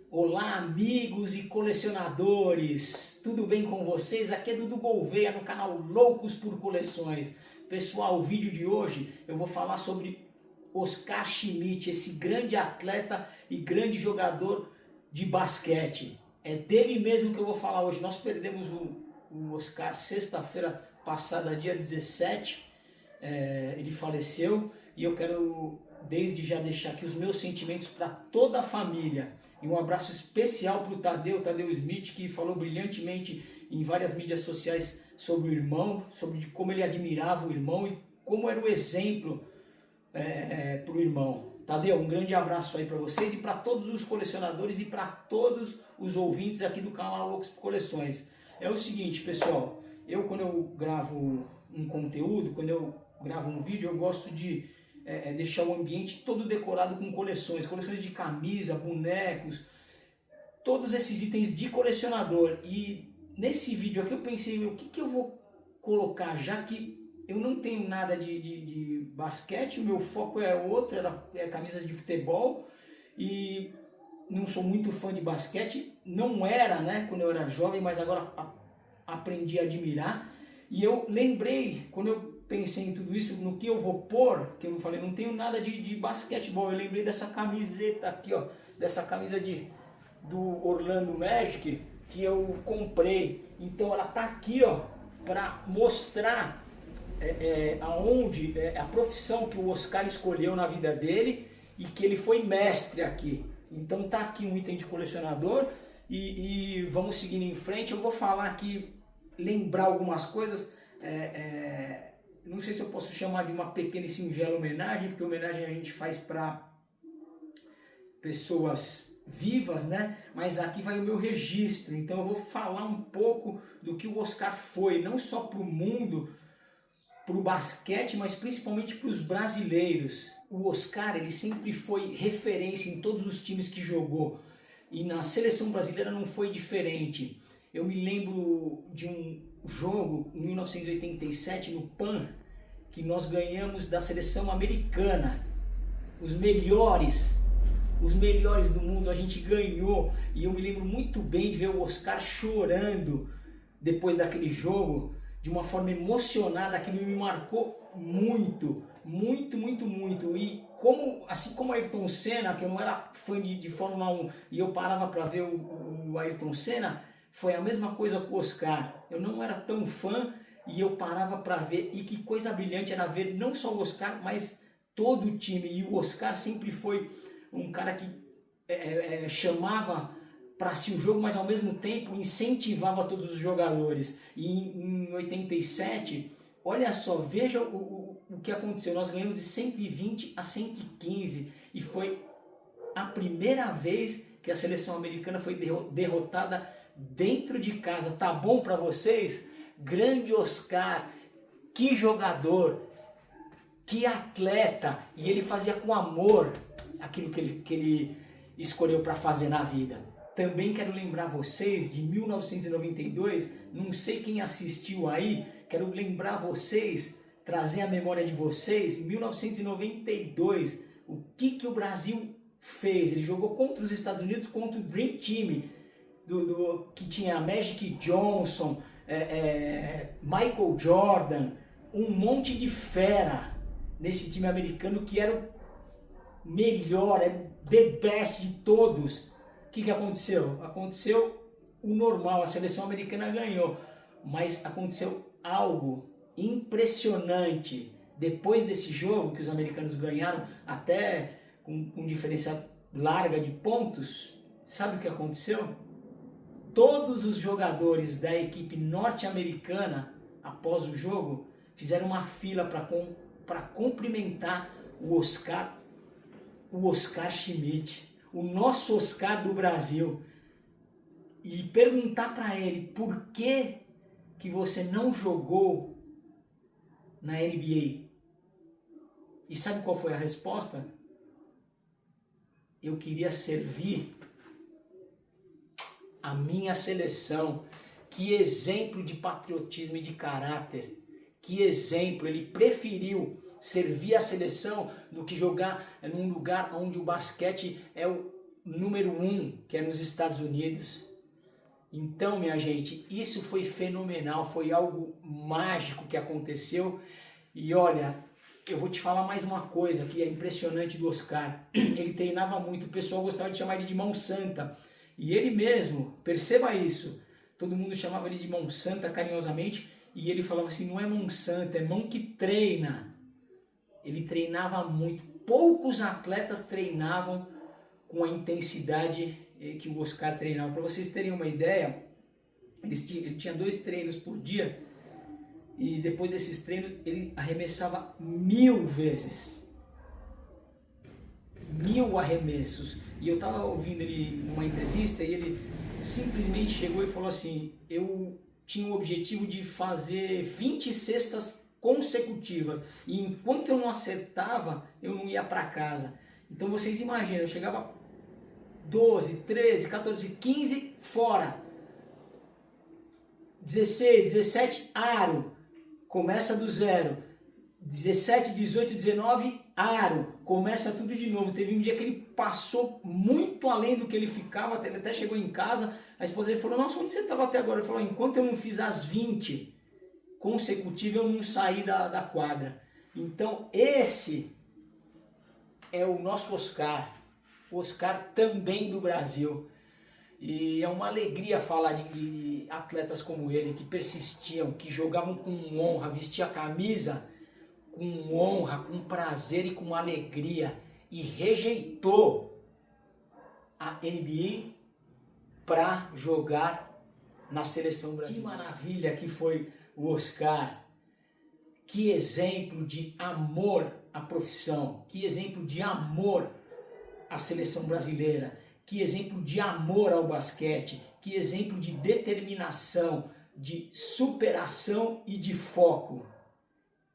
Olá, amigos e colecionadores, tudo bem com vocês? Aqui é Dudu Gouveia no canal Loucos por Coleções. Pessoal, o vídeo de hoje eu vou falar sobre Oscar Schmidt, esse grande atleta e grande jogador de basquete. É dele mesmo que eu vou falar hoje. Nós perdemos o Oscar sexta-feira passada, dia 17, ele faleceu e eu quero desde já deixar aqui os meus sentimentos para toda a família. E um abraço especial para o Tadeu Smith, que falou brilhantemente em várias mídias sociais sobre o irmão, sobre como ele admirava o irmão e como era o exemplo para o irmão. Tadeu, um grande abraço aí para vocês e para todos os colecionadores e para todos os ouvintes aqui do canal Loucos por Coleções. É o seguinte, pessoal, quando eu gravo um conteúdo, quando eu gravo um vídeo, eu gosto de deixar o ambiente todo decorado com coleções de camisa, bonecos, todos esses itens de colecionador. E nesse vídeo aqui eu pensei, o que eu vou colocar, já que eu não tenho nada de basquete, o meu foco é outro, é camisas de futebol, e não sou muito fã de basquete, não era, né, quando eu era jovem, mas agora aprendi a admirar. E eu lembrei, quando eu pensei em tudo isso, no que eu vou pôr, que eu não falei, não tenho nada de basquetebol, eu lembrei dessa camiseta aqui, ó, dessa camisa do Orlando Magic, que eu comprei. Então ela tá aqui, ó, para mostrar a profissão que o Oscar escolheu na vida dele e que ele foi mestre aqui. Então tá aqui um item de colecionador e vamos seguindo em frente. Eu vou falar aqui, lembrar algumas coisas. Não sei se eu posso chamar de uma pequena e singela homenagem, porque homenagem a gente faz para pessoas vivas, né? Mas aqui vai o meu registro, então eu vou falar um pouco do que o Oscar foi, não só para o mundo, para o basquete, mas principalmente para os brasileiros. O Oscar, ele sempre foi referência em todos os times que jogou, e na seleção brasileira não foi diferente. Eu me lembro de um jogo em 1987 no PAN, que nós ganhamos da seleção americana, os melhores do mundo, a gente ganhou, e eu me lembro muito bem de ver o Oscar chorando depois daquele jogo, de uma forma emocionada, que me marcou muito, e assim como Ayrton Senna, que eu não era fã de Fórmula 1, e eu parava para ver o Ayrton Senna, foi a mesma coisa com o Oscar. Eu não era tão fã e eu parava para ver, e que coisa brilhante era ver não só o Oscar, mas todo o time. E o Oscar sempre foi um cara que chamava para si o jogo, mas ao mesmo tempo incentivava todos os jogadores. E em 87, olha só, veja o que aconteceu. Nós ganhamos de 120 a 115 e foi a primeira vez que a seleção americana foi derrotada dentro de casa. Tá bom para vocês? Grande Oscar, que jogador, que atleta, e ele fazia com amor aquilo que ele escolheu para fazer na vida. Também quero lembrar vocês de 1992, não sei quem assistiu aí, quero lembrar vocês, trazer a memória de vocês, em 1992, o que o Brasil fez. Ele jogou contra os Estados Unidos, contra o Dream Team, que tinha Magic Johnson, Michael Jordan, um monte de fera nesse time americano que era o melhor, era o the best de todos. O que aconteceu? Aconteceu o normal, a seleção americana ganhou, mas aconteceu algo impressionante. Depois desse jogo, que os americanos ganharam até com diferença larga de pontos, sabe o que aconteceu? Todos os jogadores da equipe norte-americana, após o jogo, fizeram uma fila para cumprimentar o Oscar Schmidt, o nosso Oscar do Brasil, e perguntar para ele por que você não jogou na NBA. E sabe qual foi a resposta? Eu queria servir a minha seleção. Que exemplo de patriotismo e de caráter. Que exemplo, ele preferiu servir a seleção do que jogar num lugar onde o basquete é o número 1, que é nos Estados Unidos. Então, minha gente, isso foi fenomenal, foi algo mágico que aconteceu. E olha, eu vou te falar mais uma coisa que é impressionante do Oscar. Ele treinava muito, o pessoal gostava de chamar ele de mão santa. E ele mesmo, perceba isso, todo mundo chamava ele de mão santa carinhosamente, e ele falava assim, não é mão santa, é mão que treina. Ele treinava muito, poucos atletas treinavam com a intensidade que o Oscar treinava. Para vocês terem uma ideia, ele tinha 2 treinos por dia, e depois desses treinos ele arremessava 1000 vezes. 1000 arremessos. E eu estava ouvindo ele numa entrevista e ele simplesmente chegou e falou assim, eu tinha o objetivo de fazer 20 cestas consecutivas, e enquanto eu não acertava, eu não ia para casa. Então vocês imaginam, eu chegava 12, 13, 14, 15, fora. 16, 17, aro. Começa do zero. 17, 18, 19, aro. Começa tudo de novo. Teve um dia que ele passou muito além do que ele ficava, ele até chegou em casa, a esposa dele falou, nossa, onde você estava até agora? Ele falou, enquanto eu não fiz as 20 consecutivas, eu não saí da quadra. Então esse é o nosso Oscar. Oscar também do Brasil. E é uma alegria falar de atletas como ele, que persistiam, que jogavam com honra, vestiam a camisa com honra, com prazer e com alegria, e rejeitou a NBA para jogar na seleção brasileira. Que maravilha que foi o Oscar. Que exemplo de amor à profissão, que exemplo de amor à seleção brasileira, que exemplo de amor ao basquete, que exemplo de determinação, de superação e de foco.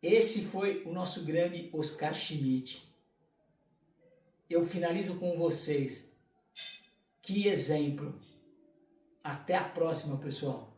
Esse foi o nosso grande Oscar Schmidt. Eu finalizo com vocês. Que exemplo. Até a próxima, pessoal.